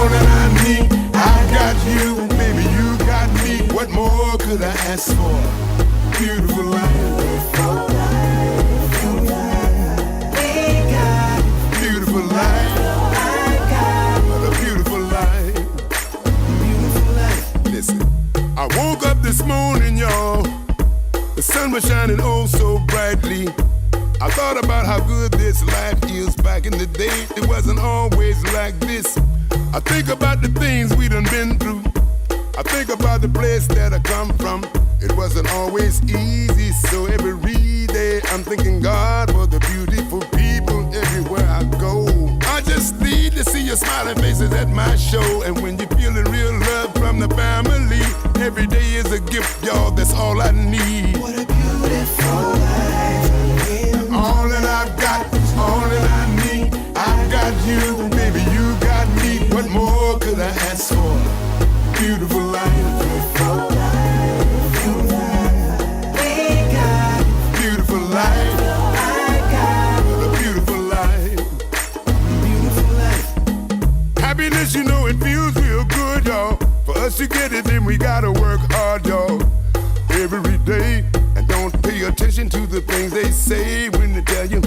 all that I need. I got you, and baby, you got me. What more could I ask for? Beautiful life. Beautiful life. I got a beautiful life. Beautiful life. Listen, I woke up this morning, y'all. The sun was shining oh so brightly. I thought about how good this life is. Back in the day, it wasn't always like this. I think about the things we done been through. I think about the place that I come from. It wasn't always easy, so every day I'm thanking God for the beautiful people everywhere I go. I just need to see your smiling faces at my show. And when you're feeling real love from the family, every day is a gift, y'all, that's all I need. What a beautiful life. All that I've got, all that I need. I got you, baby, you got me. What more could I ask for? Beautiful life. Beautiful life. We got beautiful life. I got a beautiful life. Beautiful life. Happiness, you know, it feels real good, y'all. For us to get it, then we gotta work hard, y'all. Every day. And don't pay attention to the things they say when they tell you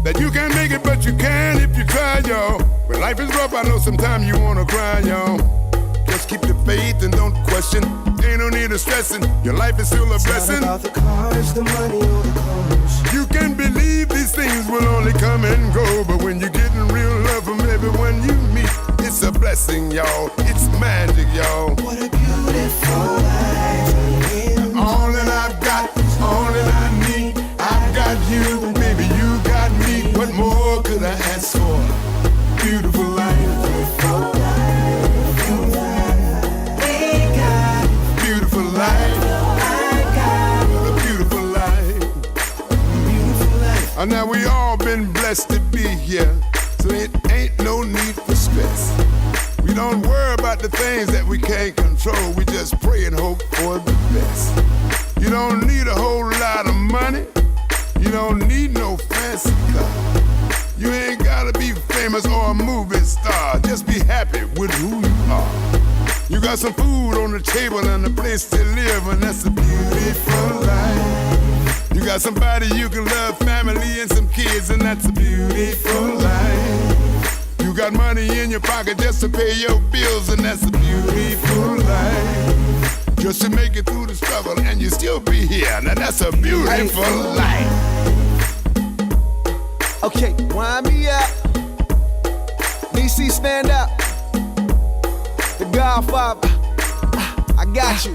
that you can't make it, but you can if you try, y'all. When life is rough, I know sometimes you wanna cry, y'all. Just keep the faith and don't question. Ain't no need of stressing. Your life is still a blessing. It's not about the cars, the money, or the clothes. You can believe these things will only come and go, but when you're getting real love from everyone you meet, it's a blessing, y'all. It's magic, y'all. What a beautiful life. All that I've got, all that I need. I got you, baby, you got me. What more could I ask for? Beautiful life. Beautiful life. We got beautiful life. I got a beautiful life. Beautiful life. And now we all been blessed to be here, so it ain't no need for stress. We don't worry about the things that we can't control. We just pray and hope for the best. You don't need a whole lot of money. You don't need no fancy car. You ain't gotta be famous or a movie star. Just be happy with who you are. You got some food on the table and a place to live, and that's a beautiful life. You got somebody you can love, family and some kids, and that's a beautiful life. You got money in your pocket just to pay your bills, and that's a beautiful life. Just to make it through the struggle and you still be here. Now that's a beautiful life. Okay, wind me up. DC, stand up. The Godfather. I got you.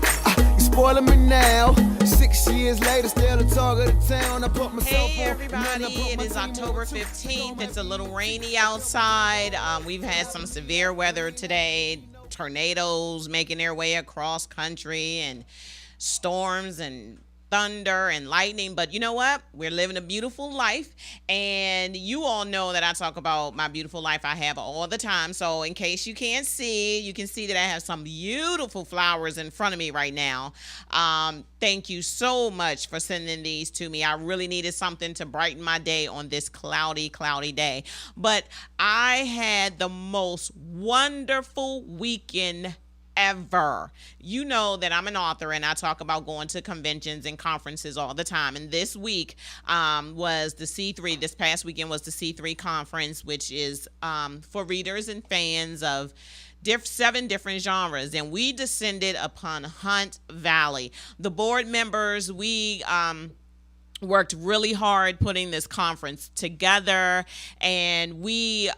You spoiling me now. 6 years later, still the talk of the town. I put myself Hey everybody, it is October 15th. It's a little rainy outside. We've had some severe weather today. Tornadoes making their way across country and storms and thunder and lightning. But you know what? We're living a beautiful life. And you all know that I talk about my beautiful life I have all the time. So in case you can't see, you can see that I have some beautiful flowers in front of me right now. Thank you so much for sending these to me. I really needed something to brighten my day on this cloudy day. But I had the most wonderful weekend ever. You know that I'm an author and I talk about going to conventions and conferences all the time. And this week was the C3. This past weekend was the C3 conference, which is for readers and fans of 7 different genres. And we descended upon Hunt Valley. The board members, we worked really hard putting this conference together, and we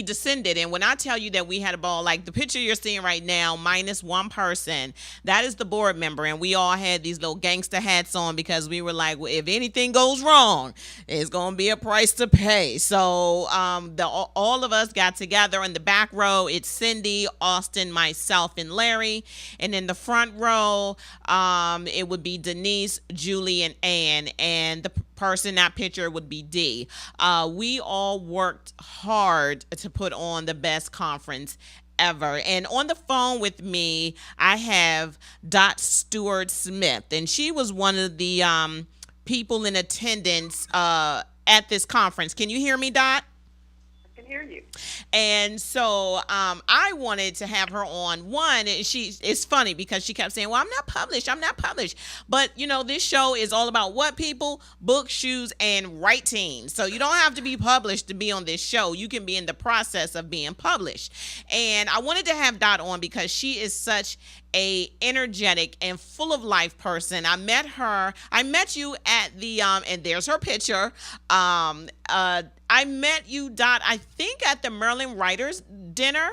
descended. And when I tell you that we had a ball, like the picture you're seeing right now, minus one person, that is the board member, and we all had these little gangster hats on because we were like, well, if anything goes wrong, it's gonna be a price to pay. So all of us got together. In the back row, it's Cindy, Austin, myself, and Larry, and in the front row, it would be Denise, Julie, and Ann. And the person, that picture, would be D. We all worked hard to put on the best conference ever. And on the phone with me, I have Dot Stewart Smith, and she was one of the people in attendance at this conference. Can you hear me, Dot? I can hear you. And so I wanted to have her on. One, it's funny because she kept saying, well, I'm not published. But, this show is all about what, people? Books, shoes, and writing. So you don't have to be published to be on this show. You can be in the process of being published. And I wanted to have Dot on because she is such a energetic and full of life person. I met you at the and there's her picture. I met you, Dot, I think at the Maryland Writers Dinner.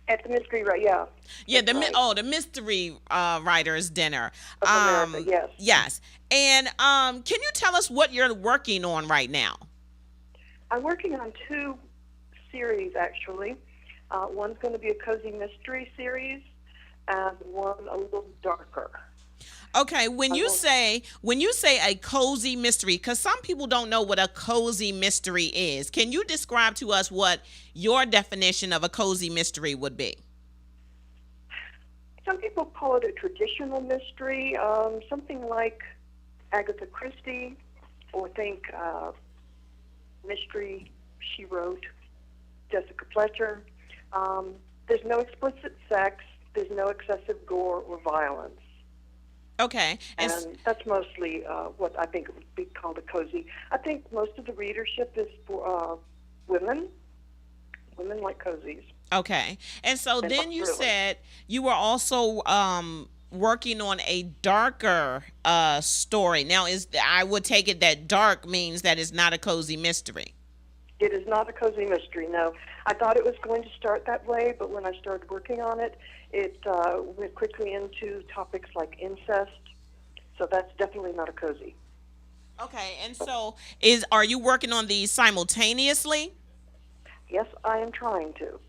At the Mystery, right? Yeah. Yeah, right. The Mystery Writers Dinner. Of America, yes. Yes. And can you tell us what you're working on right now? I'm working on 2 series, actually. One's going to be a cozy mystery series, and one a little darker. Okay, when you say a cozy mystery, because some people don't know what a cozy mystery is, can you describe to us what your definition of a cozy mystery would be? Some people call it a traditional mystery, something like Agatha Christie, or think Mystery She Wrote, Jessica Fletcher. There's no explicit sex, there's no excessive gore or violence. Okay. And that's mostly what I think would be called a cozy. I think most of the readership is for women. Women like cozies. Okay. And so then you said you were also working on a darker story. Now, I would take it that dark means that it's not a cozy mystery. It is not a cozy mystery, no. I thought it was going to start that way, but when I started working on it, it went quickly into topics like incest. So that's definitely not a cozy. Okay, and so are you working on these simultaneously? Yes, I am trying to.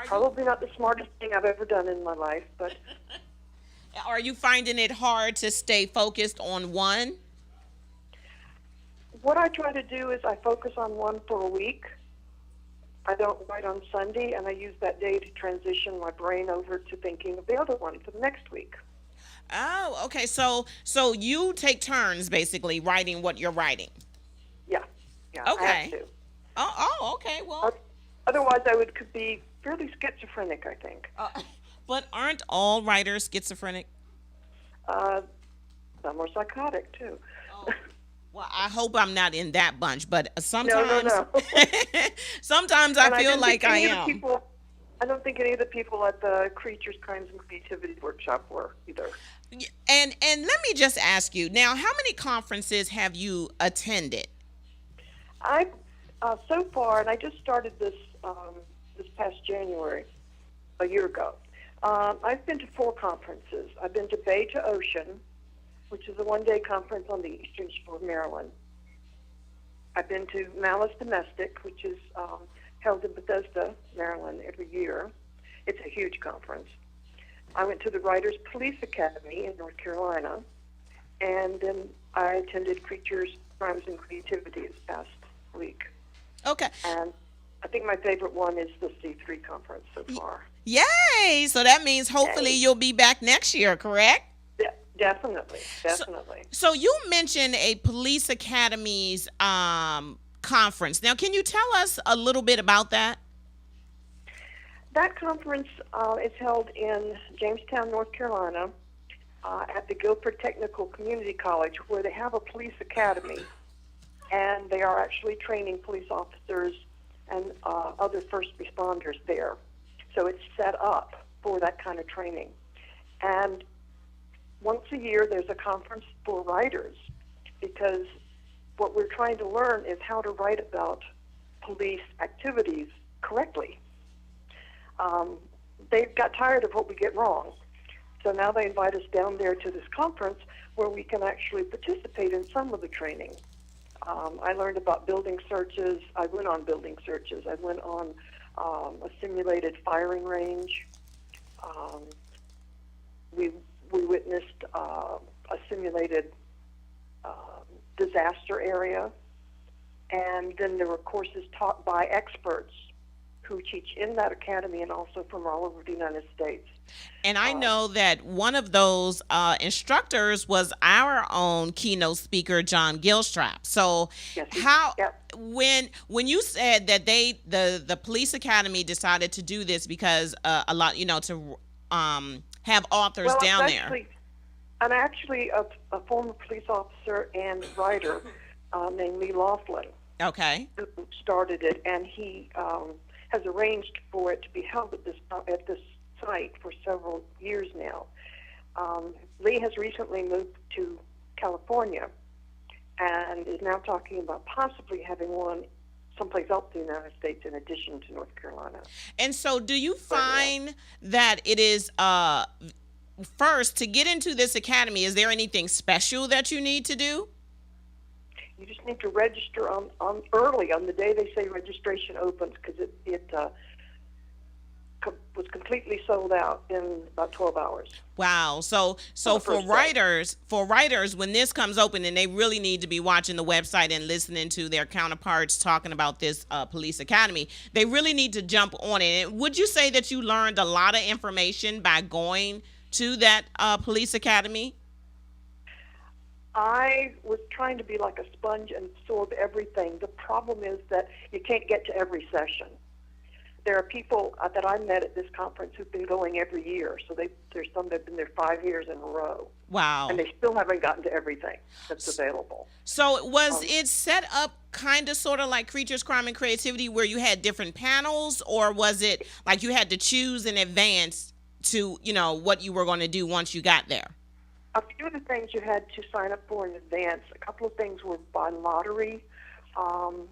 Probably not the smartest thing I've ever done in my life, but... Are you finding it hard to stay focused on one? What I try to do is I focus on one for a week. I don't write on Sunday, and I use that day to transition my brain over to thinking of the other one for the next week. Oh, okay. So you take turns, basically, writing what you're writing. Yeah. Okay. I have to. Oh, okay. Well, otherwise I could be fairly schizophrenic, I think. But aren't all writers schizophrenic? Some are psychotic, too. Oh. Well, I hope I'm not in that bunch, but sometimes, No. sometimes I feel like I am. I don't think any of the people at the Creatures, Crimes, and Creativity workshop were either. And let me just ask you now: how many conferences have you attended? I so far, and I just started this this past January, a year ago. I've been to 4 conferences. I've been to Bay to Ocean, which is a one-day conference on the Eastern Shore of Maryland. I've been to Malice Domestic, which is held in Bethesda, Maryland, every year. It's a huge conference. I went to the Writers Police Academy in North Carolina, and then I attended Creatures, Crimes, and Creativity this past week. Okay. And I think my favorite one is the C3 conference so far. Yay! So that means hopefully you'll be back next year, correct? Yeah, definitely. So you mentioned a police academy's conference. Now, can you tell us a little bit about that? That conference is held in Jamestown, North Carolina, at the Guilford Technical Community College, where they have a police academy, and they are actually training police officers and other first responders there. So it's set up for that kind of training. And once a year, there's a conference for writers, because what we're trying to learn is how to write about police activities correctly. They got tired of what we get wrong. So now they invite us down there to this conference where we can actually participate in some of the training. I learned about building searches. I went on building searches. I went on a simulated firing range. We witnessed a simulated disaster area. And then there were courses taught by experts who teach in that academy and also from all over the United States. And I know that one of those instructors was our own keynote speaker, John Gilstrap. So Yes, when you said that the police academy decided to do this because a lot, to have authors down there. I'm actually a former police officer and writer named Lee Laughlin. Okay. Who started it, and he has arranged for it to be held at this site for several years now. Lee has recently moved to California and is now talking about possibly having one someplace else in the United States in addition to North Carolina. And so do you find that it is, first, to get into this academy, is there anything special that you need to do? You just need to register on early on the day they say registration opens, because it was completely sold out in about 12 hours. Wow. So for writers, when this comes open, and they really need to be watching the website and listening to their counterparts talking about this police academy, they really need to jump on it. And would you say that you learned a lot of information by going to that police academy? I was trying to be like a sponge and absorb everything. The problem is that you can't get to every session. There are people that I met at this conference who've been going every year. So there's some that have been there 5 years in a row. Wow. And they still haven't gotten to everything that's available. So was it set up kind of sort of like Creatures, Crime, and Creativity, where you had different panels, or was it like you had to choose in advance to, what you were going to do once you got there? A few of the things you had to sign up for in advance. A couple of things were by lottery.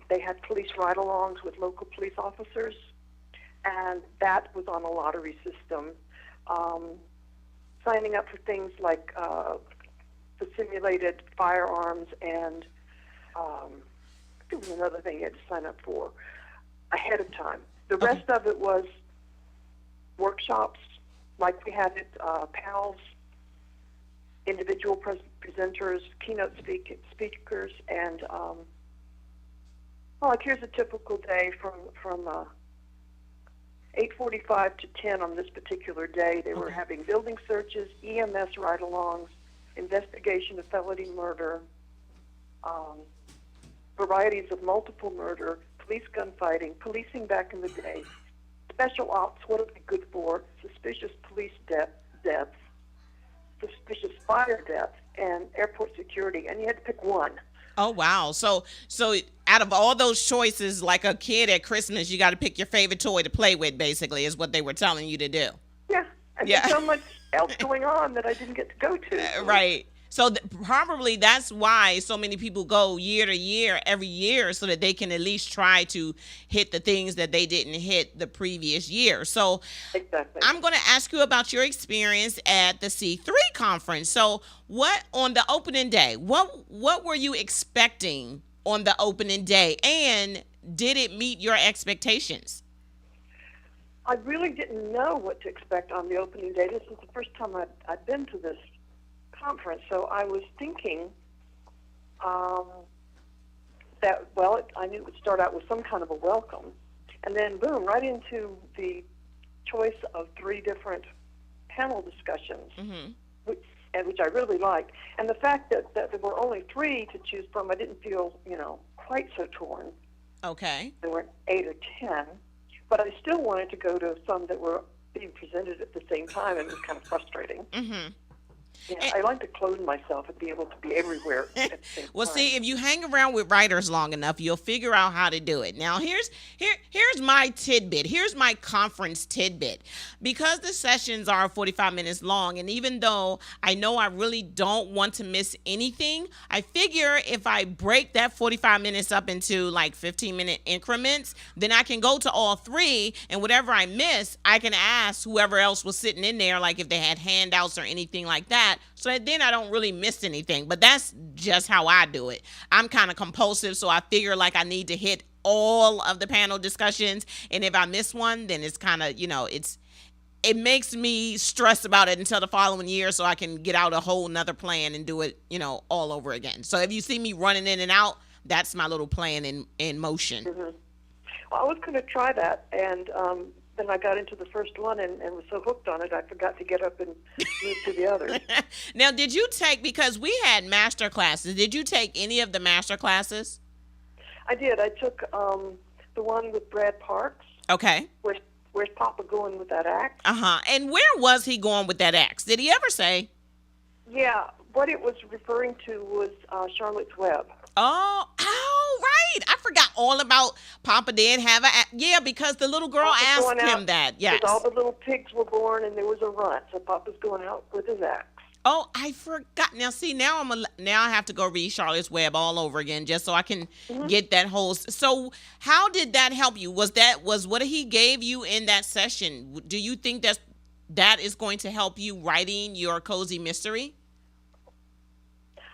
They had police ride-alongs with local police officers, and that was on a lottery system. Signing up for things like the simulated firearms, and there was another thing you had to sign up for ahead of time. The rest of it was workshops, like we had at PALS, individual presenters, keynote speakers, and like here's a typical day from 8:45 to 10 on this particular day. They were having building searches, EMS ride-alongs, investigation of felony murder, varieties of multiple murder, police gunfighting, policing back in the day, special ops, what are they good for, suspicious police deaths, suspicious fire deaths, and airport security, and you had to pick one. Oh, wow. So out of all those choices, like a kid at Christmas, you got to pick your favorite toy to play with, basically, is what they were telling you to do. Yeah. And there's so much else going on that I didn't get to go to. Right. So probably that's why so many people go year to year, every year, so that they can at least try to hit the things that they didn't hit the previous year. So exactly. I'm going to ask you about your experience at the C3 conference. So what on the opening day, what were you expecting on the opening day, and did it meet your expectations? I really didn't know what to expect on the opening day. This is the first time I'd been to this conference, so I was thinking that, I knew it would start out with some kind of a welcome, and then boom, right into the choice of 3 different panel discussions, which I really liked. And the fact that there were only 3 to choose from, I didn't feel, quite so torn. Okay. There were 8 or 10, but I still wanted to go to some that were being presented at the same time, and it was kind of frustrating. Mm-hmm. Yeah, I like to clone myself and be able to be everywhere at the same well, time. see, if you hang around with writers long enough, you'll figure out how to do it. Now, here's my tidbit. Here's my conference tidbit. Because the sessions are 45 minutes long, and even though I know I really don't want to miss anything, I figure if I break that 45 minutes up into like 15-minute increments, then I can go to all 3, and whatever I miss, I can ask whoever else was sitting in there, like if they had handouts or anything like that, so that then I don't really miss anything. But that's just how I do it. I'm kind of compulsive, so I figure like I need to hit all of the panel discussions, and if I miss one, then it's kind of, it makes me stress about it until the following year, so I can get out a whole nother plan and do it, all over again. So if you see me running in and out, that's my little plan in motion. Mm-hmm. Well, I was going to try that, and then I got into the first one and was so hooked on it, I forgot to get up and move to the others. Now, did you take, because we had master classes, did you take any of the master classes? I did. I took the one with Brad Parks. Okay. Where's Papa going with that axe? Uh-huh. And where was he going with that axe? Did he ever say? Yeah, what it was referring to was Charlotte's Web. Oh, right. I forgot all about Papa did have a, yeah, because the little girl asked him that. Yes. All the little pigs were born and there was a runt, so Papa's going out with his axe. Oh, I forgot. Now, see, now I have to go read Charlotte's Web all over again just so I can get that whole. So, how did that help you? Was what he gave you in that session? Do you think that is going to help you writing your cozy mystery?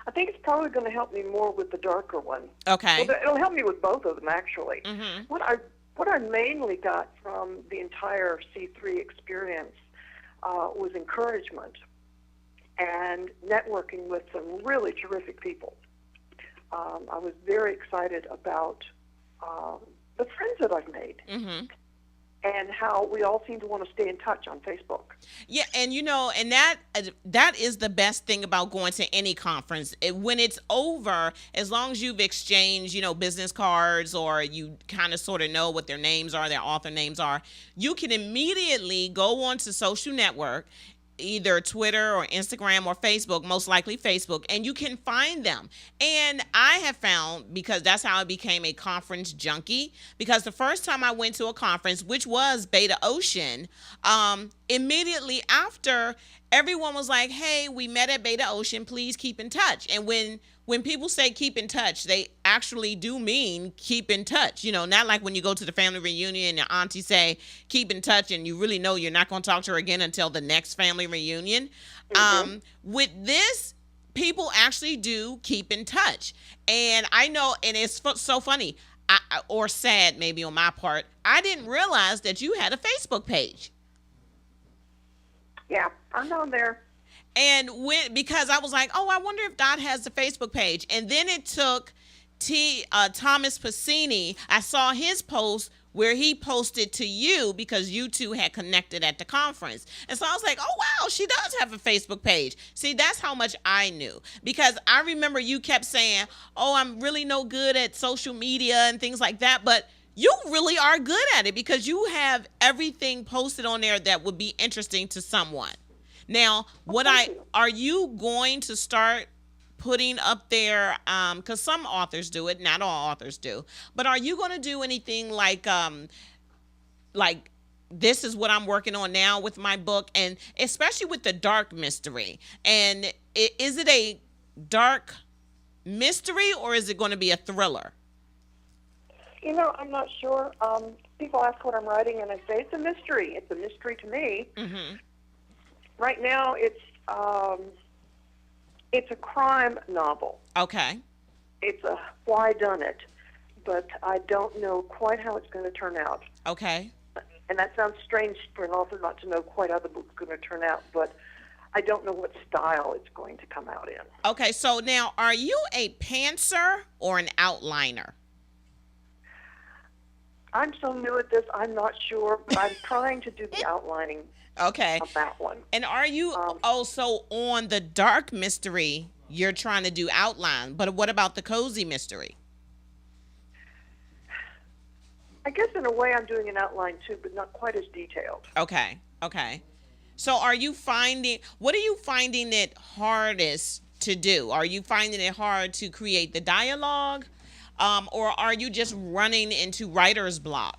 I think it's probably going to help me more with the darker one. Okay. Well, it'll help me with both of them, actually. Mm-hmm. What I mainly got from the entire C3 experience was encouragement and networking with some really terrific people. I was very excited about the friends that I've made. Mm-hmm. And how we all seem to want to stay in touch on Facebook. Yeah, and and that is the best thing about going to any conference. When it's over, as long as you've exchanged, business cards, or you kind of sort of know what their names are, their author names are, you can immediately go onto social network, either Twitter or Instagram or Facebook, most likely Facebook, and you can find them. And I have found, because that's how I became a conference junkie, because the first time I went to a conference, which was Beta Ocean, immediately after, everyone was like, hey, we met at Beta Ocean, please keep in touch. And when people say keep in touch, they actually do mean keep in touch. Not like when you go to the family reunion and your auntie say keep in touch and you really know you're not going to talk to her again until the next family reunion. Mm-hmm. With this, people actually do keep in touch. And I know, and it's so funny, or sad maybe on my part, I didn't realize that you had a Facebook page. Yeah, I'm on there. And because I was like, oh, I wonder if Dot has a Facebook page. And then it took Thomas Passini. I saw his post where he posted to you because you two had connected at the conference. And so I was like, oh, wow, she does have a Facebook page. See, that's how much I knew. Because I remember you kept saying, oh, I'm really no good at social media and things like that. But you really are good at it because you have everything posted on there that would be interesting to someone. Now, are you going to start putting up there, because some authors do it, not all authors do, but are you going to do anything like this is what I'm working on now with my book, and especially with the dark mystery? And is it a dark mystery or is it going to be a thriller? I'm not sure. People ask what I'm writing, and I say it's a mystery. It's a mystery to me. Mm-hmm. Right now, it's a crime novel. Okay. It's a whodunit, but I don't know quite how it's going to turn out. Okay. And that sounds strange for an author not to know quite how the book's going to turn out, but I don't know what style it's going to come out in. Okay, so now, are you a pantser or an outliner? I'm so new at this, I'm not sure, but I'm trying to do the outlining. Okay. Of that one. And are you also on the dark mystery? You're trying to do outline, but what about the cozy mystery? I guess in a way I'm doing an outline too, but not quite as detailed. Okay. So what are you finding it hardest to do? Are you finding it hard to create the dialogue? Or are you just running into writer's block?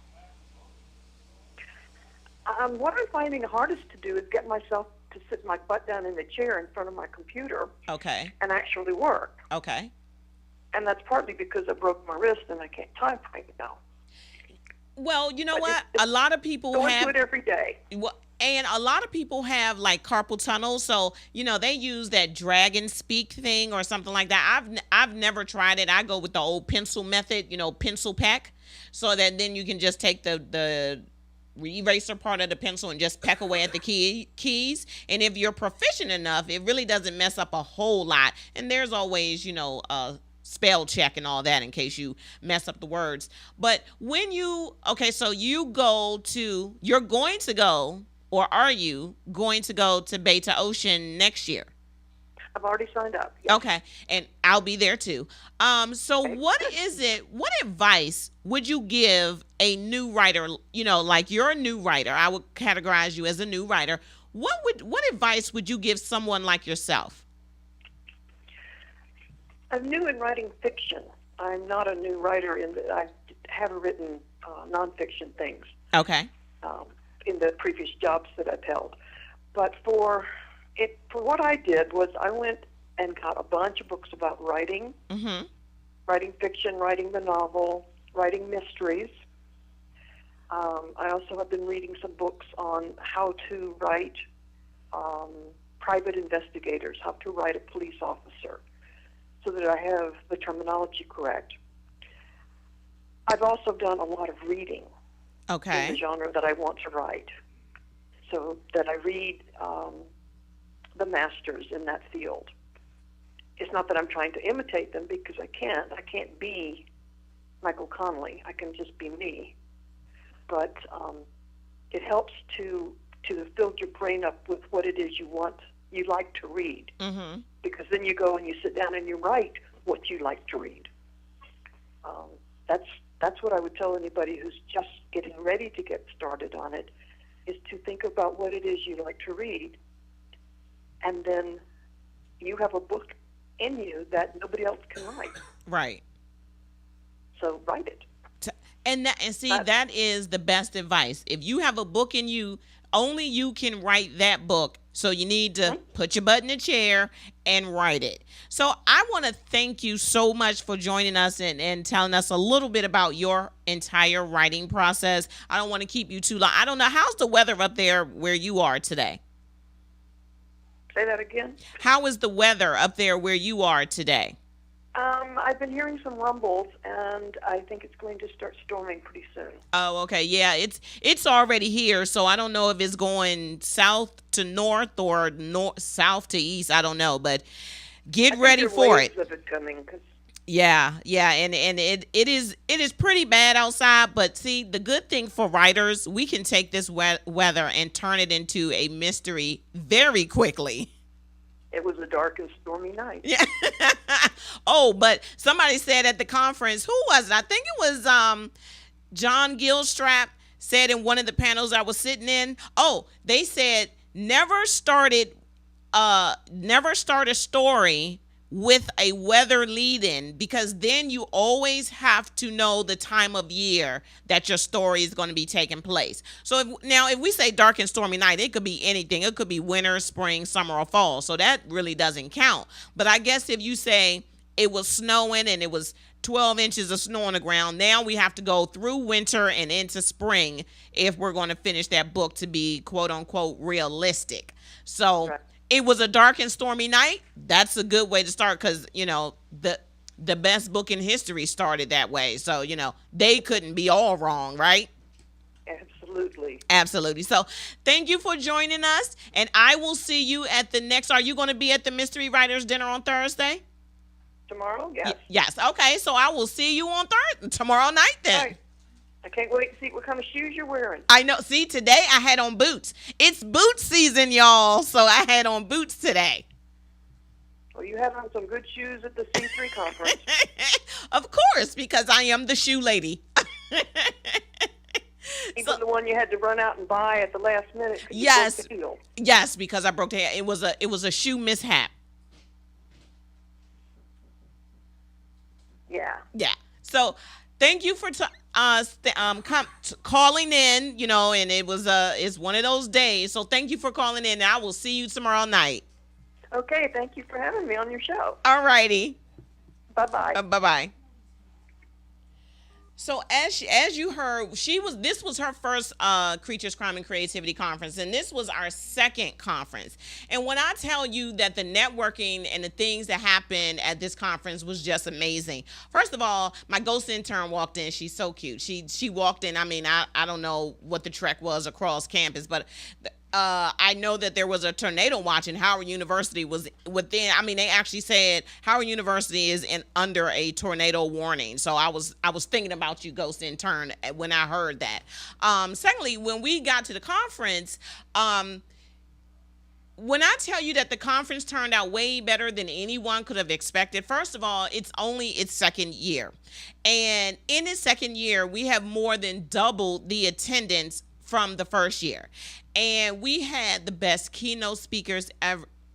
What I'm finding the hardest to do is get myself to sit my butt down in the chair in front of my computer. Okay. And actually work. Okay. And that's partly because I broke my wrist and I can't type right now. Well, you know what? A lot of people going to it every day. Well, and a lot of people have like carpal tunnel, so they use that dragon speak thing or something like that. I've never tried it. I go with the old pencil method, pencil peck, so that then you can just take the eraser part of the pencil and just peck away at the keys. And if you're proficient enough, it really doesn't mess up a whole lot. And there's always, spell check and all that in case you mess up the words. But when so you're going to go, or are you going to go to Beta Ocean next year? I've already signed up. Yes. Okay, and I'll be there too. So Okay. what advice would you give a new writer, like you're a new writer, I would categorize you as a new writer. What advice would you give someone like yourself? I'm new in writing fiction. I'm not a new writer in that I haven't written nonfiction things Okay. in the previous jobs that I've held. But for what I did was I went and got a bunch of books about writing, Mm-hmm. writing fiction, writing the novel, writing mysteries. I also have been reading some books on how to write private investigators, how to write a police officer, so that I have the terminology correct. I've also done a lot of reading in Okay. the genre that I want to write, so that I read the masters in that field. It's not that I'm trying to imitate them, because I can't. I can't be Michael Connelly. I can just be me. But it helps to fill your brain up with what it is you like to read, Mm-hmm. because then you go and you sit down and you write what you like to read. That's what I would tell anybody who's just getting ready to get started on it, is to think about what it is you like to read, and then you have a book in you that nobody else can write. Right. So write it. And that is the best advice. If you have a book in you, only you can write that book. So you need to put your butt in the chair and write it. So I want to thank you so much for joining us and telling us a little bit about your entire writing process. I don't want to keep you too long. I don't know, how's the weather up there where you are today? Say that again. How is the weather up there where you are today? I've been hearing some rumbles, and I think it's going to start storming pretty soon. Oh, okay. Yeah, it's already here, so I don't know if it's going south to north or south to east. I don't know, but get ready for it. Of it coming, 'cause Yeah, and it is pretty bad outside, but see, the good thing for writers, we can take this weather and turn it into a mystery very quickly. it was a dark and stormy night. Yeah. Oh, but somebody said at the conference, who was it? I think it was John Gilstrap said in one of the panels I was sitting in. Oh, they said never start a story with a weather lead-in, because then you always have to know the time of year that your story is going to be taking place. So if we say dark and stormy night, it could be anything. It could be winter, spring, summer, or fall. So that really doesn't count. But I guess if you say it was snowing and it was 12 inches of snow on the ground, now we have to go through winter and into spring if we're going to finish that book to be quote unquote realistic. So Right. It was a dark and stormy night. That's a good way to start, because the best book in history started that way. So they couldn't be all wrong, right? Absolutely. So thank you for joining us, and I will see you at the next. Are you going to be at the Mystery Writers Dinner on Thursday? Tomorrow? Yes. Yes. Okay. So I will see you on tomorrow night then. All right. I can't wait to see what kind of shoes you're wearing. I know. See, today I had on boots. It's boot season, y'all. So I had on boots today. Well, you had on some good shoes at the C3 conference. Of course, because I am the shoe lady. Even the one you had to run out and buy at the last minute. 'Cause you Yes. broke the heel. Yes, because I broke the hair. It was a shoe mishap. Yeah. Yeah. So thank you for calling in, and it's one of those days. So thank you for calling in, and I will see you tomorrow night. Okay, thank you for having me on your show. All righty. Bye-bye. Bye-bye. So as you heard, this was her first Creatures, Crime, and Creativity conference, and this was our second conference. And when I tell you that the networking and the things that happened at this conference was just amazing. First of all, my ghost intern walked in. She's so cute. She walked in. I mean, I don't know what the trek was across campus, but I know that there was a tornado watch, and Howard University was within. I mean, they actually said Howard University is under a tornado warning. So I was thinking about you, Ghost Intern, when I heard that. Secondly, when we got to the conference, when I tell you that the conference turned out way better than anyone could have expected, first of all, it's only its second year. And in its second year, we have more than doubled the attendance from the first year. And we had the best keynote speakers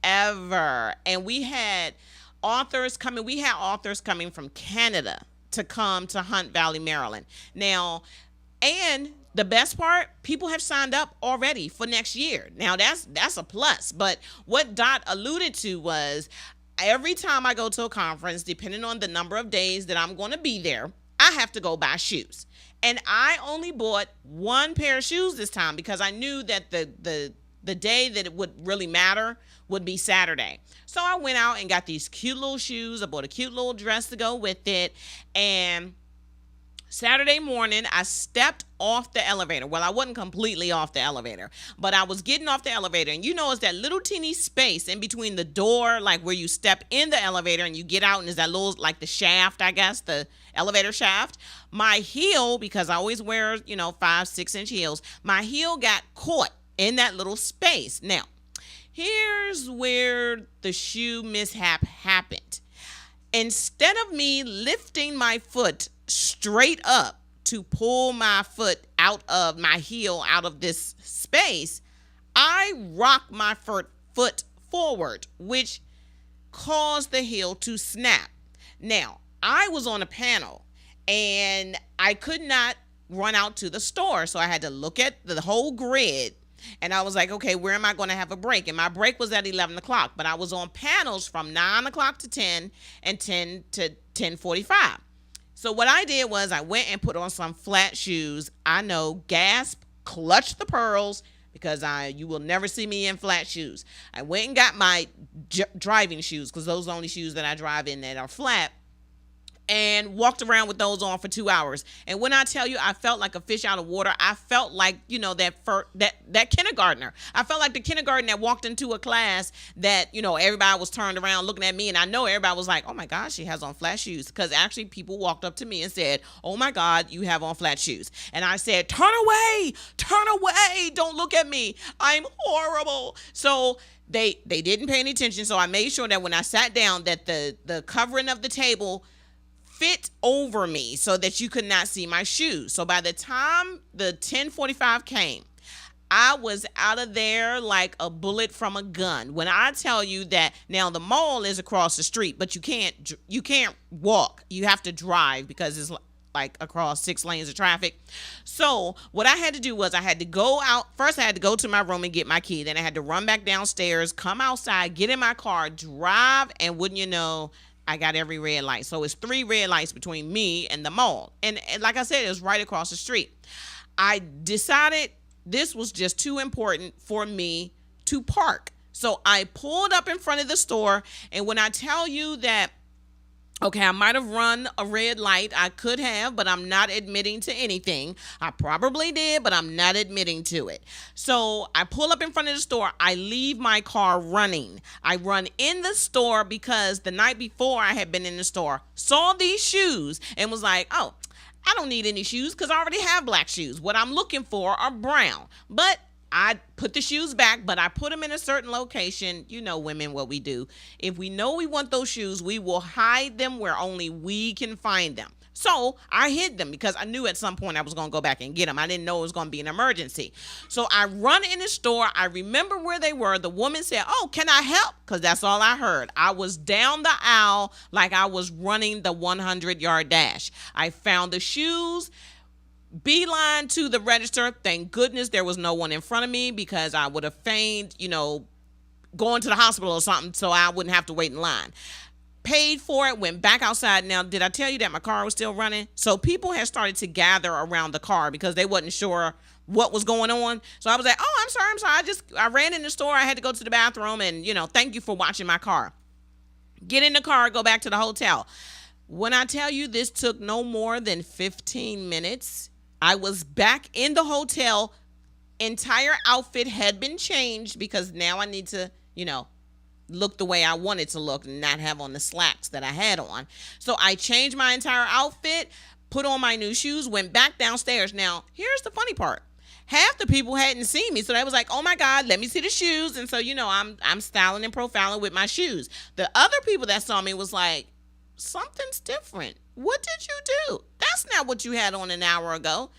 ever. And we had authors coming. We had authors coming from Canada to come to Hunt Valley, Maryland. Now, and the best part, people have signed up already for next year. Now, that's a plus. But what Dot alluded to was every time I go to a conference, depending on the number of days that I'm going to be there, I have to go buy shoes. And I only bought one pair of shoes this time because I knew that the day that it would really matter would be Saturday. So I went out and got these cute little shoes. I bought a cute little dress to go with it. And Saturday morning, I stepped off the elevator. Well, I wasn't completely off the elevator, but I was getting off the elevator. And you know, it's that little teeny space in between the door, like where you step in the elevator and you get out, and there's that little, like the shaft, I guess, the elevator shaft. My heel, because I always wear, 5-6 inch heels, my heel got caught in that little space. Now, here's where the shoe mishap happened. Instead of me lifting my foot straight up to pull my foot out of my heel out of this space, I rocked my foot forward, which caused the heel to snap. Now, I was on a panel and I could not run out to the store, so I had to look at the whole grid. And I was like, okay, where am I going to have a break? And my break was at 11 o'clock, but I was on panels from 9 o'clock to 10 and 10 to 10:45. So what I did was I went and put on some flat shoes. I know, gasp, clutch the pearls, because you will never see me in flat shoes. I went and got my driving shoes, because those are the only shoes that I drive in that are flat, and walked around with those on for 2 hours. And when I tell you, I felt like a fish out of water. I felt like, that kindergartner. I felt like the kindergartner that walked into a class that, everybody was turned around looking at me. And I know everybody was like, oh my gosh, she has on flat shoes. Because actually people walked up to me and said, oh my God, you have on flat shoes. And I said, turn away, don't look at me. I'm horrible. So they didn't pay any attention. So I made sure that when I sat down that the covering of the table fit over me so that you could not see my shoes. So by the time the 10:45 came, I was out of there like a bullet from a gun. When I tell you that, now the mall is across the street, but you can't walk. You have to drive because it's like across 6 lanes of traffic. So what I had to do was I had to go out. First, I had to go to my room and get my key. Then I had to run back downstairs, come outside, get in my car, drive, and wouldn't you know, I got every red light. So it's 3 red lights between me and the mall. And like I said, it was right across the street. I decided this was just too important for me to park. So I pulled up in front of the store. And when I tell you that, okay, I might have run a red light. I could have, but I'm not admitting to anything. I probably did, but I'm not admitting to it. So I pull up in front of the store. I leave my car running. I run in the store because the night before I had been in the store, saw these shoes and was like, oh, I don't need any shoes because I already have black shoes. What I'm looking for are brown. But I put the shoes back, but I put them in a certain location. You know, women, what we do. If we know we want those shoes, we will hide them where only we can find them. So I hid them because I knew at some point I was going to go back and get them. I didn't know it was going to be an emergency. So I run in the store. I remember where they were. The woman said, oh, can I help? Because that's all I heard. I was down the aisle like I was running the 100-yard dash. I found the shoes. Beeline to the register. Thank goodness there was no one in front of me because I would have feigned, going to the hospital or something so I wouldn't have to wait in line. Paid for it, went back outside. Now, did I tell you that my car was still running? So people had started to gather around the car because they wasn't sure what was going on. So I was like, oh, I'm sorry. I ran in the store. I had to go to the bathroom and, thank you for watching my car. Get in the car, go back to the hotel. When I tell you this took no more than 15 minutes, I was back in the hotel entire outfit had been changed because now I need to, look the way I wanted to look and not have on the slacks that I had on. So I changed my entire outfit, put on my new shoes, went back downstairs. Now, here's the funny part. Half the people hadn't seen me, so they was like, "Oh my God, let me see the shoes." And so, I'm styling and profiling with my shoes. The other people that saw me was like, "Something's different. What did you do? That's not what you had on an hour ago."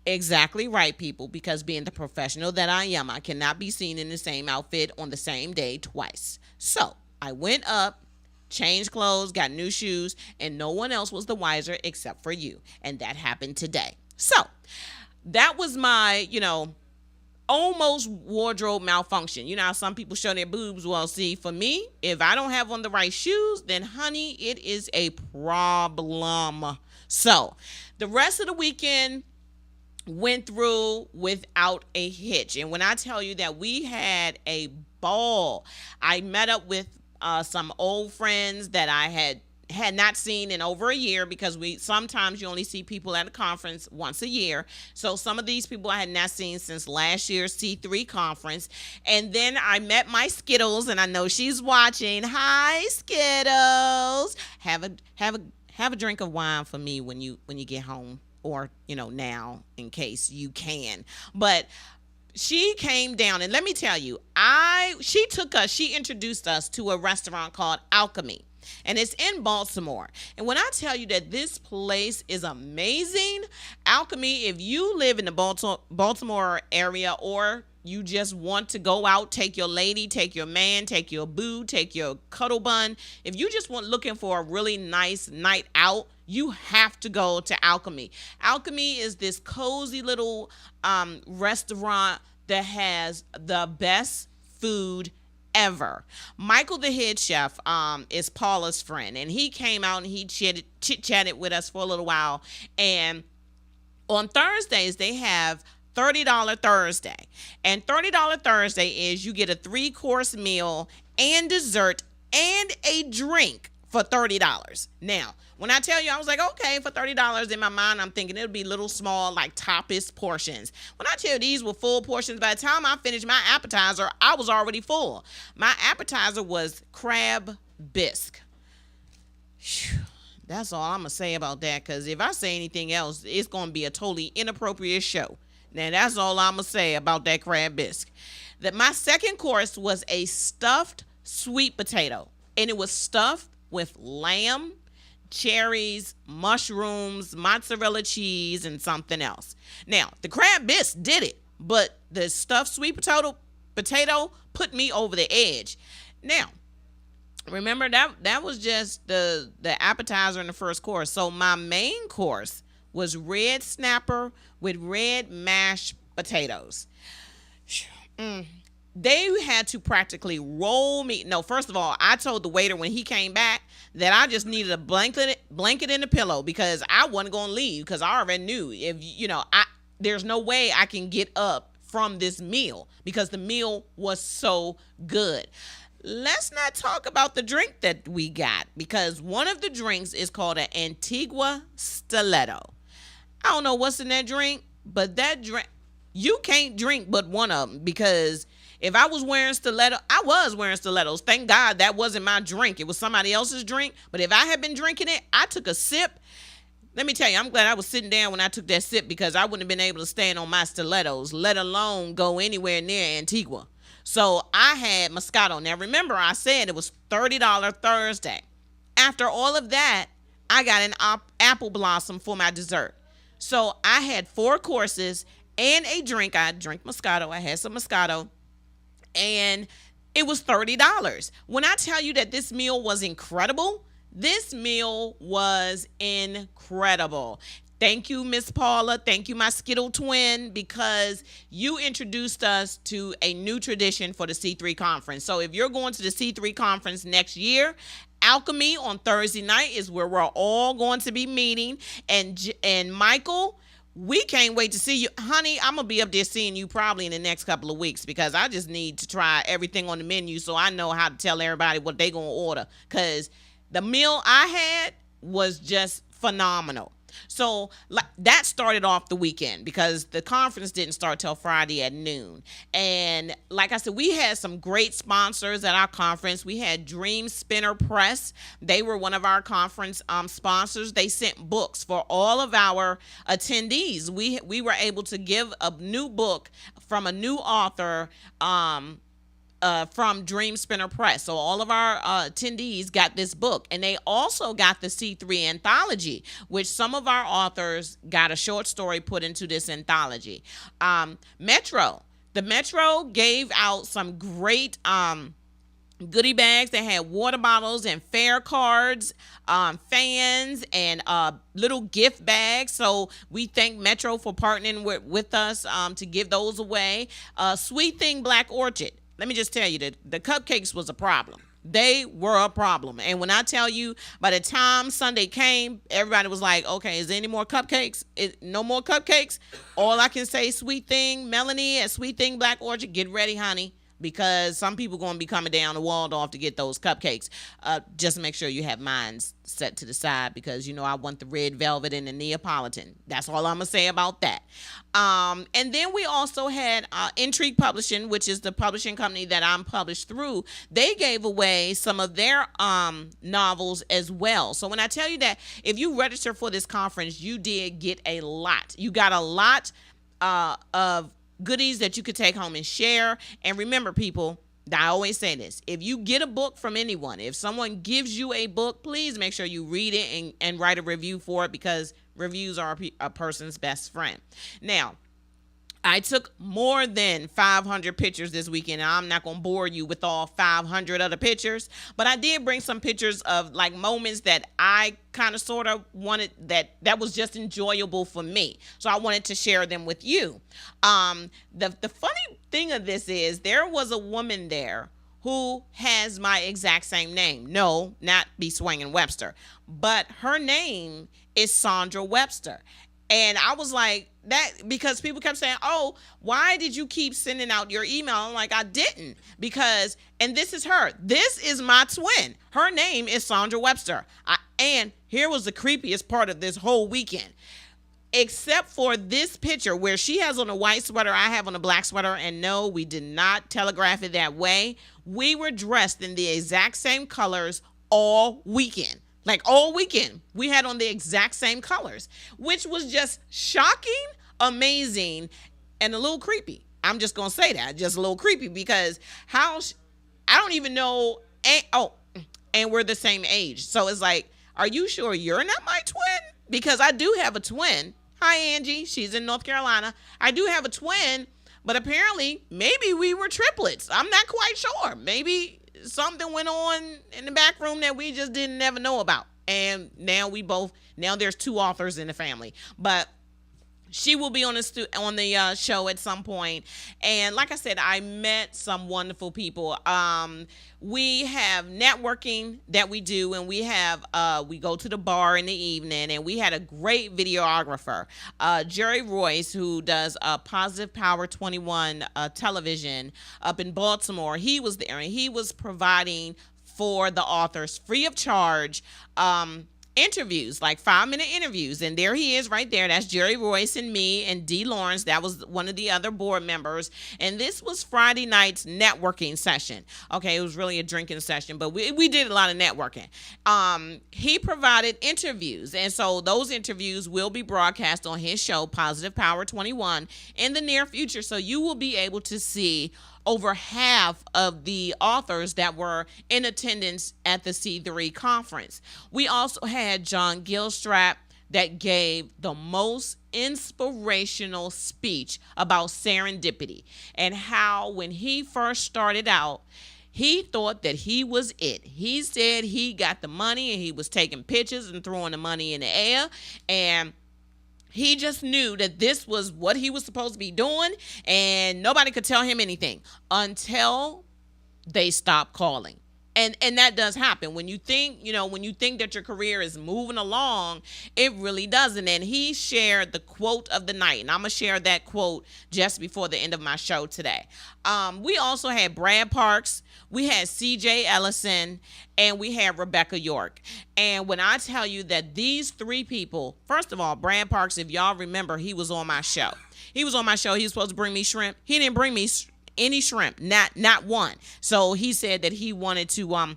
Exactly right, people, because being the professional that I am, I cannot be seen in the same outfit on the same day twice. So I went up, changed clothes, got new shoes, and no one else was the wiser except for you. And that happened today. So that was my, almost wardrobe malfunction. You know how some people show their boobs? Well, see, for me, if I don't have on the right shoes, then honey, it is a problem. So the rest of the weekend went through without a hitch. And when I tell you that we had a ball, I met up with some old friends that I had not seen in over a year, because sometimes you only see people at a conference once a year. So some of these people I had not seen since last year's C3 conference. And then I met my Skittles, and I know she's watching. Hi, Skittles. Have a drink of wine for me when you get home, or now, in case you can. But she came down, and let me tell you, she introduced us to a restaurant called Alchemy. And it's in Baltimore. And when I tell you that this place is amazing, Alchemy, if you live in the Baltimore area, or you just want to go out, take your lady, take your man, take your boo, take your cuddle bun, if you just looking for a really nice night out, you have to go to Alchemy. Alchemy is this cozy little restaurant that has the best food ever. Michael, the head chef, is Paula's friend, and he came out and he chit-chatted with us for a little while. And on Thursdays, they have $30 Thursday. And $30 Thursday is you get a 3-course meal and dessert and a drink for $30. Now, when I tell you, I was like, okay, for $30, in my mind, I'm thinking it'll be little small, like tapas portions. When I tell you these were full portions, by the time I finished my appetizer, I was already full. My appetizer was crab bisque. Whew. That's all I'm going to say about that, because if I say anything else, it's going to be a totally inappropriate show. Now, that's all I'm going to say about that crab bisque. My second course was a stuffed sweet potato, and it was stuffed with lamb, cherries, mushrooms, mozzarella cheese, and something else. Now, the crab bisque did it, but the stuffed sweet potato put me over the edge. Now, remember that was just the appetizer in the first course. So my main course was red snapper with red mashed potatoes. They had to practically roll me. No, first of all, I told the waiter when he came back that I just needed a blanket and a pillow, because I wasn't going to leave, because I already knew there's no way I can get up from this meal, because the meal was so good. Let's not talk about the drink that we got, because one of the drinks is called an Antigua Stiletto. I don't know what's in that drink, but that drink, you can't drink but one of them, because if I was wearing stilettos. Thank God that wasn't my drink. It was somebody else's drink. But if I had been drinking it, I took a sip. Let me tell you, I'm glad I was sitting down when I took that sip, because I wouldn't have been able to stand on my stilettos, let alone go anywhere near Antigua. So I had Moscato. Now, remember, I said it was $30 Thursday. After all of that, I got an apple blossom for my dessert. So I had 4 courses and a drink. I drank Moscato. I had some Moscato. And it was $30. When I tell you that this meal was incredible, this meal was incredible. Thank you, Miss Paula. Thank you, my Skittle twin, because you introduced us to a new tradition for the C3 conference. So if you're going to the C3 conference next year, Alchemy on Thursday night is where we're all going to be meeting. And Michael, we can't wait to see you. Honey, I'm going to be up there seeing you probably in the next couple of weeks, because I just need to try everything on the menu so I know how to tell everybody what they're going to order, because the meal I had was just phenomenal. So that started off the weekend because the conference didn't start till Friday at noon. And like I said, we had some great sponsors at our conference. We had Dream Spinner Press. They were one of our conference sponsors. They sent books for all of our attendees. We were able to give a new book from a new author from Dream Spinner Press. So all of our attendees got this book, and they also got the C3 anthology, which some of our authors got a short story put into this anthology. The Metro gave out some great goodie bags. They had water bottles and fair cards, fans, and little gift bags. So we thank Metro for partnering with us to give those away. Sweet Thing Black Orchid. Let me just tell you that the cupcakes was a problem. They were a problem. And when I tell you, by the time Sunday came, everybody was like, okay, is there any more cupcakes? No more cupcakes? All I can say, Sweet Thing, Melanie at Sweet Thing Black Orchard, get ready, honey, because some people going to be coming down to Waldorf to get those cupcakes. Just make sure you have mine set to the side because, I want the red velvet and the Neapolitan. That's all I'm going to say about that. And then we also had Intrigue Publishing, which is the publishing company that I'm published through. They gave away some of their novels as well. So when I tell you that if you register for this conference, you did get a lot. You got a lot of goodies that you could take home and share. And remember, people, I always say this: if you get a book from anyone, if someone gives you a book, please make sure you read it and write a review for it, because reviews are a person's best friend. Now, I took more than 500 pictures this weekend. I'm not going to bore you with all 500 other pictures, but I did bring some pictures of like moments that I kind of sort of wanted that was just enjoyable for me. So I wanted to share them with you. The funny thing of this is there was a woman there who has my exact same name. No, not be Swangin Webster, but her name is Sandra Webster. And I was like, that, because people kept saying, oh, why did you keep sending out your email? I'm like, I didn't, because, and this is her. This is my twin. Her name is Sandra Webster. And here was the creepiest part of this whole weekend. Except for this picture where she has on a white sweater, I have on a black sweater, and no, we did not telegraph it that way. We were dressed in the exact same colors all weekend. Like all weekend, we had on the exact same colors, which was just shocking, amazing, and a little creepy. I'm just going to say that, just a little creepy, because I don't even know, and we're the same age. So it's like, are you sure you're not my twin? Because I do have a twin. Hi, Angie. She's in North Carolina. I do have a twin, but apparently maybe we were triplets. I'm not quite sure. Maybe something went on in the back room that we just didn't never know about. And now there's two authors in the family. But she will be on the show at some point. And like I said, I met some wonderful people. We have networking that we do, and we go to the bar in the evening, and we had a great videographer, Jerry Royce, who does Positive Power 21 television up in Baltimore. He was there, and he was providing for the authors free of charge interviews, like 5-minute interviews. And there he is right there. That's Jerry Royce and me and Dee Lawrence. That was one of the other board members. And this was Friday night's networking session. Okay, it was really a drinking session, but we did a lot of networking. He provided interviews. And so those interviews will be broadcast on his show, Positive Power 21, in the near future. So you will be able to see over half of the authors that were in attendance at the C3 conference. We also had John Gilstrap that gave the most inspirational speech about serendipity and how when he first started out, he thought that he was it. He said he got the money and he was taking pictures and throwing the money in the air, and he just knew that this was what he was supposed to be doing, and nobody could tell him anything until they stopped calling. And that does happen when you think that your career is moving along, it really doesn't. And he shared the quote of the night, and I'm gonna share that quote just before the end of my show today. We also had Brad Parks, we had CJ Ellison, and we had Rebecca York. And when I tell you that these three people, first of all, Brad Parks, if y'all remember, he was on my show. He was supposed to bring me shrimp. He didn't bring me any shrimp, not one. So he said that he wanted to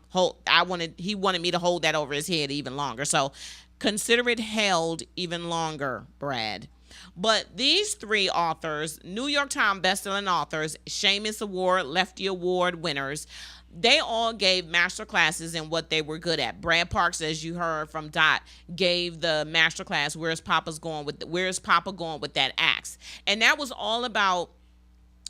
he wanted me to hold that over his head even longer. So consider it held even longer, Brad. But these three authors, New York Times bestselling authors, Shamus Award, Lefty Award winners, they all gave master classes in what they were good at. Brad Parks, as you heard from Dot, gave the master class, Where's Papa going with that axe? And that was all about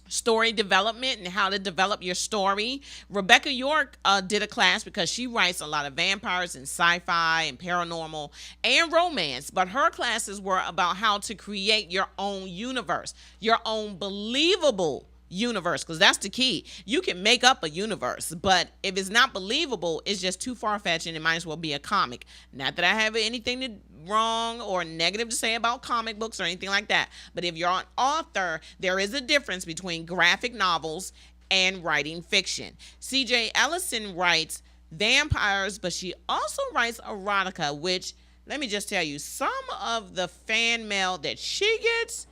story development and how to develop your story. Rebecca York did a class because she writes a lot of vampires and sci-fi and paranormal and romance, but her classes were about how to create your own universe, your own believable universe, because that's the key. You can make up a universe, but if it's not believable, it's just too far-fetched, and it might as well be a comic. Not that I have anything wrong or negative to say about comic books or anything like that, but if you're an author, there is a difference between graphic novels and writing fiction. CJ Ellison writes vampires, but she also writes erotica, which, let me just tell you, some of the fan mail that she gets,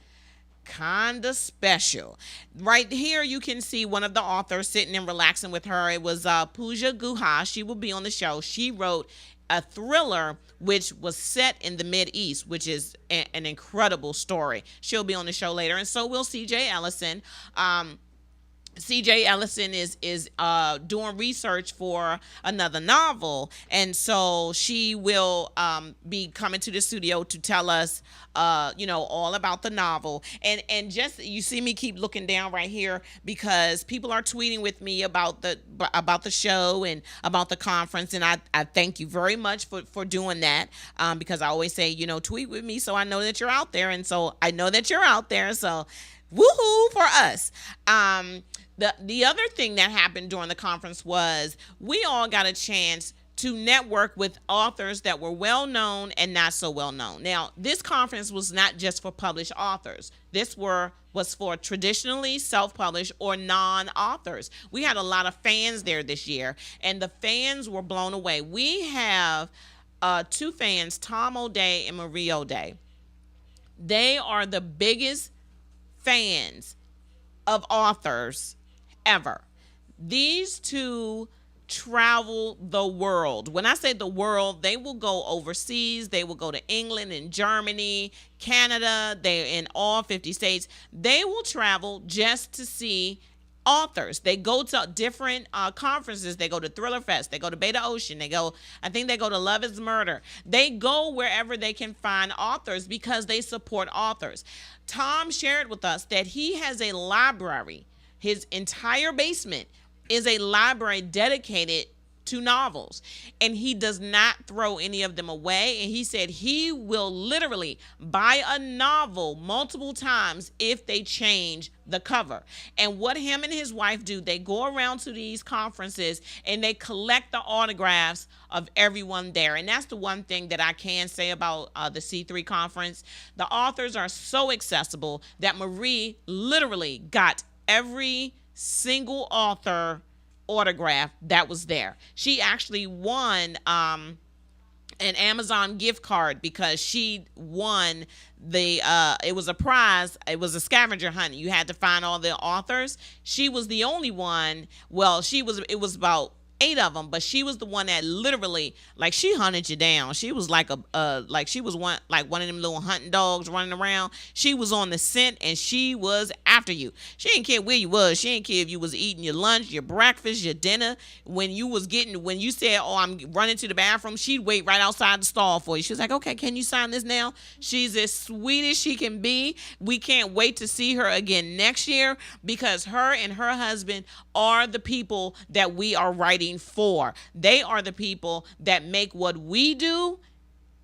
kinda special. Right here you can see one of the authors sitting and relaxing with her. It was Pooja Guha. She will be on the show. She wrote a thriller which was set in the Mideast, which is an incredible story. She'll be on the show later, and so will CJ Ellison. CJ Ellison is doing research for another novel, and so she will be coming to the studio to tell us all about the novel. And just, you see me keep looking down right here because people are tweeting with me about the show and about the conference, and I thank you very much for doing that, because I always say, tweet with me so I know that you're out there, and so I know that you're out there, so woohoo for us. The other thing that happened during the conference was we all got a chance to network with authors that were well known and not so well known. Now, this conference was not just for published authors. This was for traditionally self-published or non-authors. We had a lot of fans there this year, and the fans were blown away. We have two fans, Tom O'Day and Marie O'Day. They are the biggest fans of authors ever. These two travel the world. When I say the world, they will go overseas. They will go to England and Germany, Canada. They're in all 50 states. They will travel just to see authors. They go to different conferences. They go to Thriller Fest. They go to Beta Ocean. I think they go to Love is Murder. They go wherever they can find authors because they support authors. Tom shared with us that he has a library. His entire basement is a library dedicated to novels, and he does not throw any of them away. And he said he will literally buy a novel multiple times if they change the cover. And what him and his wife do, they go around to these conferences and they collect the autographs of everyone there. And that's the one thing that I can say about the C3 conference. The authors are so accessible that Marie literally got every single author autograph that was there. She actually won an Amazon gift card because she won it was a prize. It was a scavenger hunt. You had to find all the authors. She was the only one. Well, it was about 8 of them, but she was the one that literally, like, she hunted you down. She was like she was one of them little hunting dogs running around. She was on the scent and she was after you. She didn't care where you was. She didn't care if you was eating your lunch, your breakfast, your dinner. When you said, "Oh, I'm running to the bathroom," she'd wait right outside the stall for you. She was like, "Okay, can you sign this now?" She's as sweet as she can be. We can't wait to see her again next year because her and her husband are the people that we are writing for. They are the people that make what we do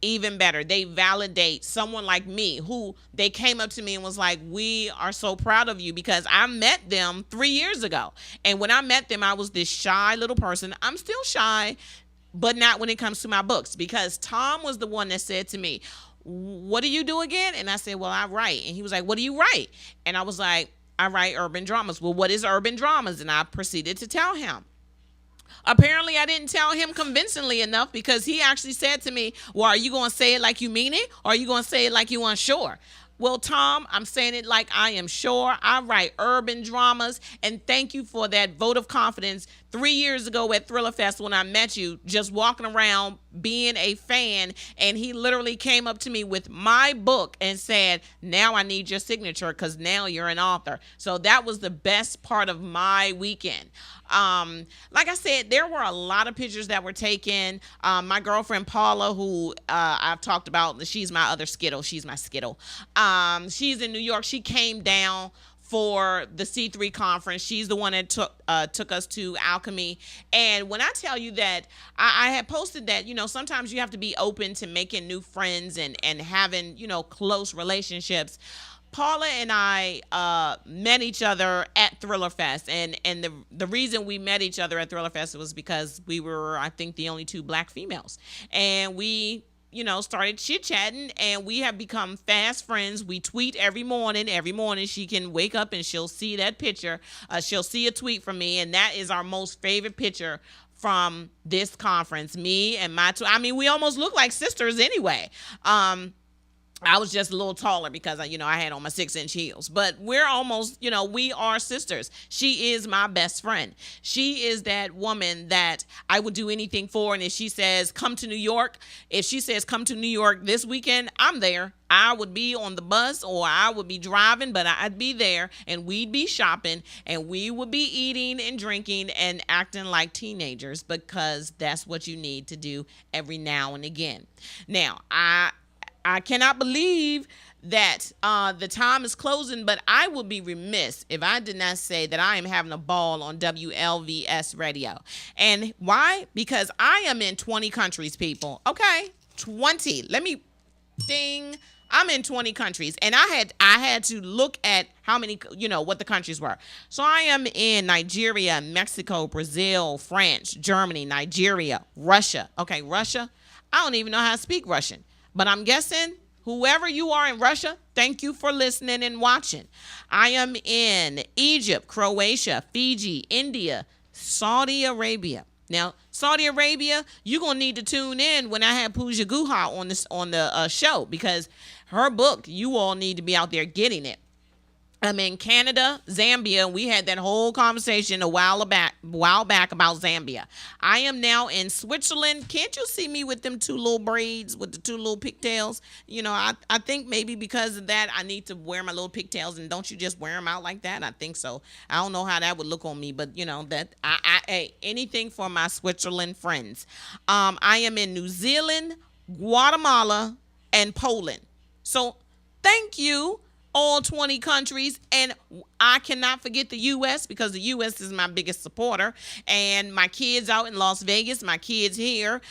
Even better, they validate someone like me who they came up to me and was like, we are so proud of you, because I met them 3 years ago. And when I met them, I was this shy little person. I'm still shy, but not when it comes to my books, because Tom was the one that said to me, what do you do again? And I said, well, I write. And he was like, what do you write? And I was like, I write urban dramas. Well, what is urban dramas? And I proceeded to tell him. Apparently, I didn't tell him convincingly enough, because he actually said to me, well, are you going to say it like you mean it? Or are you going to say it like you unsure? Well, Tom, I'm saying it like I am sure. I write urban dramas, and thank you for that vote of confidence 3 years ago at Thriller Fest when I met you, just walking around being a fan, and he literally came up to me with my book and said, now I need your signature because now you're an author. So that was the best part of my weekend. Like I said, there were a lot of pictures that were taken. My girlfriend Paula, who I've talked about, she's my other Skittle. She's my Skittle. She's in New York. She came down for the C3 conference. She's the one that took us to Alchemy. And when I tell you that, I had posted that, sometimes you have to be open to making new friends and having, close relationships. Paula and I met each other at Thriller Fest, and the reason we met each other at Thriller Fest was because we were, I think, the only two black females, and we started chit-chatting, and we have become fast friends. We tweet every morning. Every morning she can wake up and she'll see that picture. She'll see a tweet from me, and that is our most favorite picture from this conference. Me and my we almost look like sisters anyway. I was just a little taller because, I had on my 6-inch heels. But we're almost, we are sisters. She is my best friend. She is that woman that I would do anything for. And if she says, come to New York, this weekend, I'm there. I would be on the bus or I would be driving, but I'd be there, and we'd be shopping, and we would be eating and drinking and acting like teenagers, because that's what you need to do every now and again. Now, I cannot believe that the time is closing, but I would be remiss if I did not say that I am having a ball on WLVS radio. And why? Because I am in 20 countries, people. Okay, 20. Let me ding. I'm in 20 countries, and I had to look at how many, what the countries were. So I am in Nigeria, Mexico, Brazil, France, Germany, Nigeria, Russia. Okay, Russia. I don't even know how to speak Russian. But I'm guessing whoever you are in Russia, thank you for listening and watching. I am in Egypt, Croatia, Fiji, India, Saudi Arabia. Now, Saudi Arabia, you're going to need to tune in when I have Pooja Guha on the show, because her book, you all need to be out there getting it. I'm in Canada, Zambia. We had that whole conversation a while back about Zambia. I am now in Switzerland. Can't you see me with them two little braids, with the two little pigtails? I think maybe because of that, I need to wear my little pigtails. And don't you just wear them out like that? I think so. I don't know how that would look on me, but that hey, anything for my Switzerland friends. I am in New Zealand, Guatemala, and Poland. So thank you, all 20 countries, and I cannot forget the U.S. because the U.S. is my biggest supporter, and my kids out in Las Vegas, my kids here.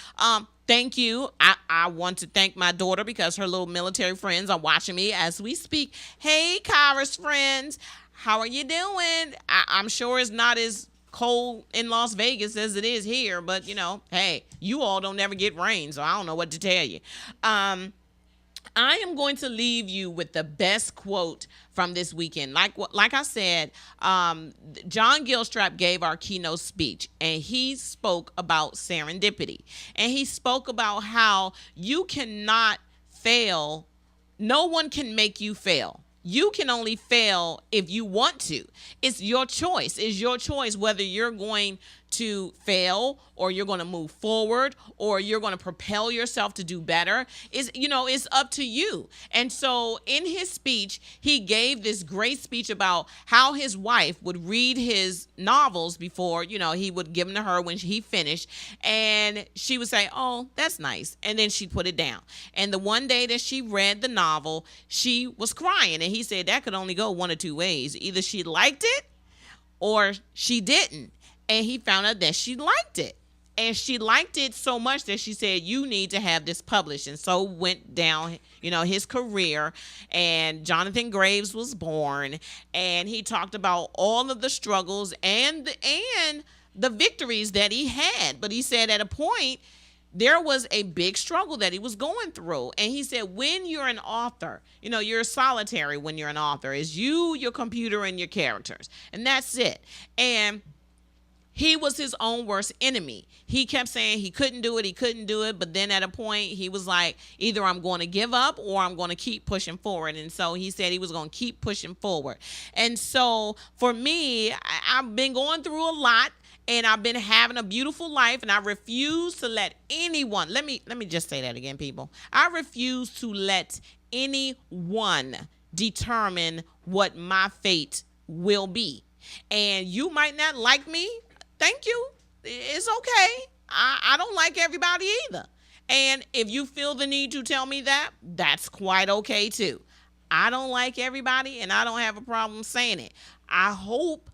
Thank you. I want to thank my daughter because her little military friends are watching me as we speak. Hey, Kyra's friends, how are you doing? I'm sure it's not as cold in Las Vegas as it is here, but hey, you all don't ever get rain, so I don't know what to tell you. I am going to leave you with the best quote from this weekend. Like I said, John Gilstrap gave our keynote speech, and he spoke about serendipity. And he spoke about how you cannot fail. No one can make you fail. You can only fail if you want to. It's your choice. It's your choice whether you're going to fail or you're going to move forward or you're going to propel yourself to do better. It's up to you. And so in his speech, he gave this great speech about how his wife would read his novels before, he would give them to her when he finished. And she would say, oh, that's nice. And then she'd put it down. And the one day that she read the novel, she was crying. And he said that could only go one of two ways. Either she liked it or she didn't. And he found out that she liked it. And she liked it so much that she said, you need to have this published. And so went down, his career. And Jonathan Graves was born. And he talked about all of the struggles and the victories that he had. But he said at a point, there was a big struggle that he was going through. And he said, when you're an author, you're solitary when you're an author. It's you, your computer, and your characters. And that's it. And he was his own worst enemy. He kept saying he couldn't do it. But then at a point, he was like, either I'm going to give up or I'm going to keep pushing forward. And so he said he was going to keep pushing forward. And so for me, I've been going through a lot. And I've been having a beautiful life, and I refuse to let anyone, let me just say that again, people. I refuse to let anyone determine what my fate will be. And you might not like me. Thank you. It's okay. I don't like everybody either. And if you feel the need to tell me that, that's quite okay too. I don't like everybody, and I don't have a problem saying it. I hope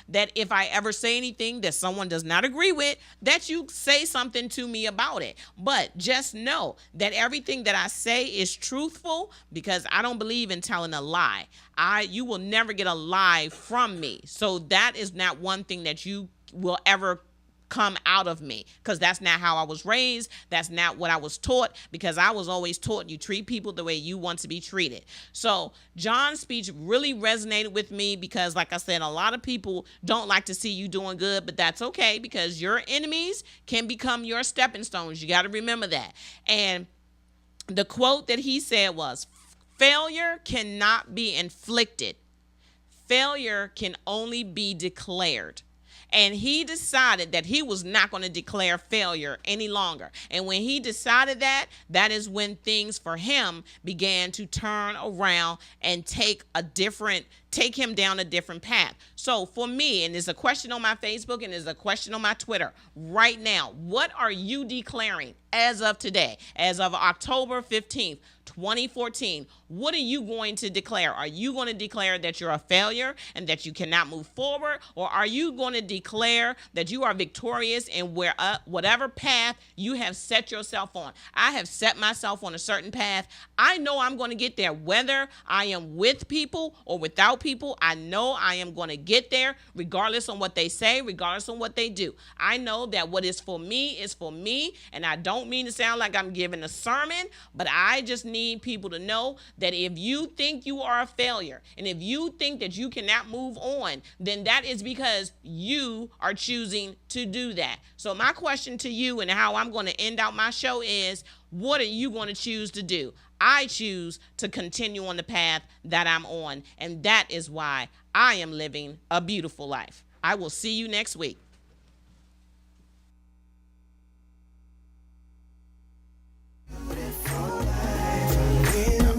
that if I ever say anything that someone does not agree with, that you say something to me about it. But just know that everything that I say is truthful, because I don't believe in telling a lie. You will never get a lie from me. So that is not one thing that you will ever come out of me, because that's not how I was raised. That's not what I was taught, because I was always taught you treat people the way you want to be treated. So John's speech really resonated with me, because like I said, a lot of people don't like to see you doing good, but that's okay, because your enemies can become your stepping stones. You got to remember that. And the quote that he said was, failure cannot be inflicted. Failure can only be declared. And he decided that he was not going to declare failure any longer. And when he decided that is when things for him began to turn around and take him down a different path. So for me, and there's a question on my Facebook and there's a question on my Twitter right now, what are you declaring as of today, as of October 15th, 2014? What are you going to declare? Are you going to declare that you're a failure and that you cannot move forward? Or are you going to declare that you are victorious in whatever path you have set yourself on? I have set myself on a certain path. I know I'm going to get there, whether I am with people or without people. I know I am going to get there regardless on what they say, regardless on what they do. I know that what is for me is for me, and I don't mean to sound like I'm giving a sermon, but I just need people to know that if you think you are a failure and if you think that you cannot move on, then that is because you are choosing to do that. So my question to you and how I'm going to end out my show is, what are you going to choose to do? I choose to continue on the path that I'm on, and that is why I am living a beautiful life. I will see you next week.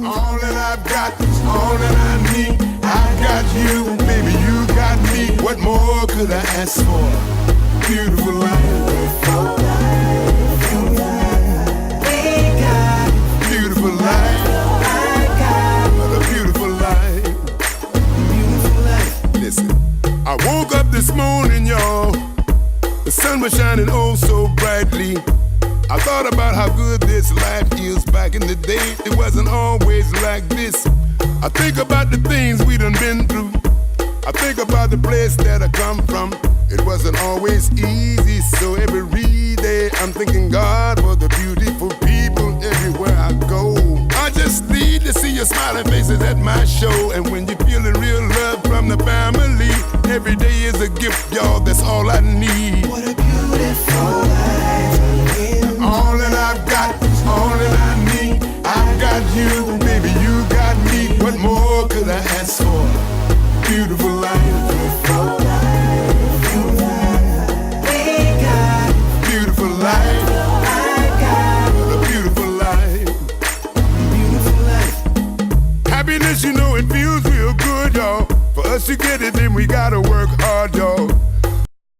All that I've got is all that I need. I got you, baby, you got me. What more could I ask for? Beautiful life. We got beautiful life. I got a beautiful life. Beautiful life. Listen, I woke up this morning, y'all. The sun was shining oh so brightly. I thought about how good this life is. Back in the day, it wasn't always like this. I think about the things we done been through. I think about the place that I come from. It wasn't always easy, so every day I'm thanking God for the beautiful people everywhere I go. I just need to see your smiling faces at my show. And when you're feeling real love from the family, every day is a gift, y'all, that's all I need. What a beautiful life. All that I've got is all that I need. I got you, baby, you got me. What more could I ask for? Beautiful life. Beautiful life. We got beautiful life. I got a beautiful life. Beautiful life. Happiness, you know, it feels real good, y'all. For us to get it, then we gotta work hard.